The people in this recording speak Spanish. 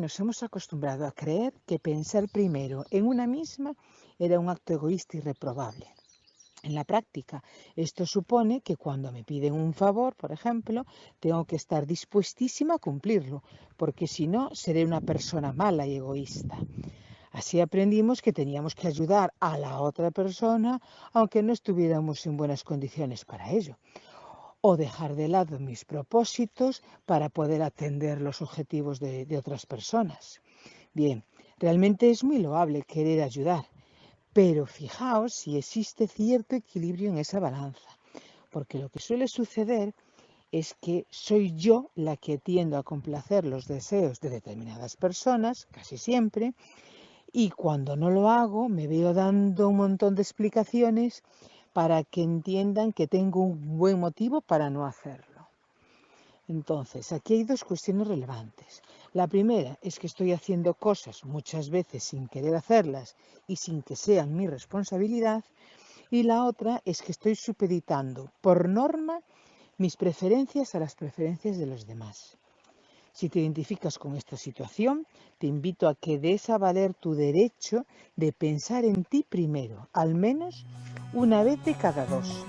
nos hemos acostumbrado a creer que pensar primero en una misma era un acto egoísta y reprobable. En la práctica, esto supone que cuando me piden un favor, por ejemplo, tengo que estar dispuestísima a cumplirlo, porque si no, seré una persona mala y egoísta. Así aprendimos que teníamos que ayudar a la otra persona, aunque no estuviéramos en buenas condiciones para ello, o dejar de lado mis propósitos para poder atender los objetivos de otras personas. Bien, realmente es muy loable querer ayudar, pero fijaos si existe cierto equilibrio en esa balanza, porque lo que suele suceder es que soy yo la que tiendo a complacer los deseos de determinadas personas, casi siempre, y cuando no lo hago me veo dando un montón de explicaciones para que entiendan que tengo un buen motivo para no hacerlo. Entonces, aquí hay dos cuestiones relevantes. La primera es que estoy haciendo cosas muchas veces sin querer hacerlas y sin que sean mi responsabilidad. Y la otra es que estoy supeditando por norma mis preferencias a las preferencias de los demás. Si te identificas con esta situación, te invito a que des a valer tu derecho de pensar en ti primero, al menos una vez de cada dos.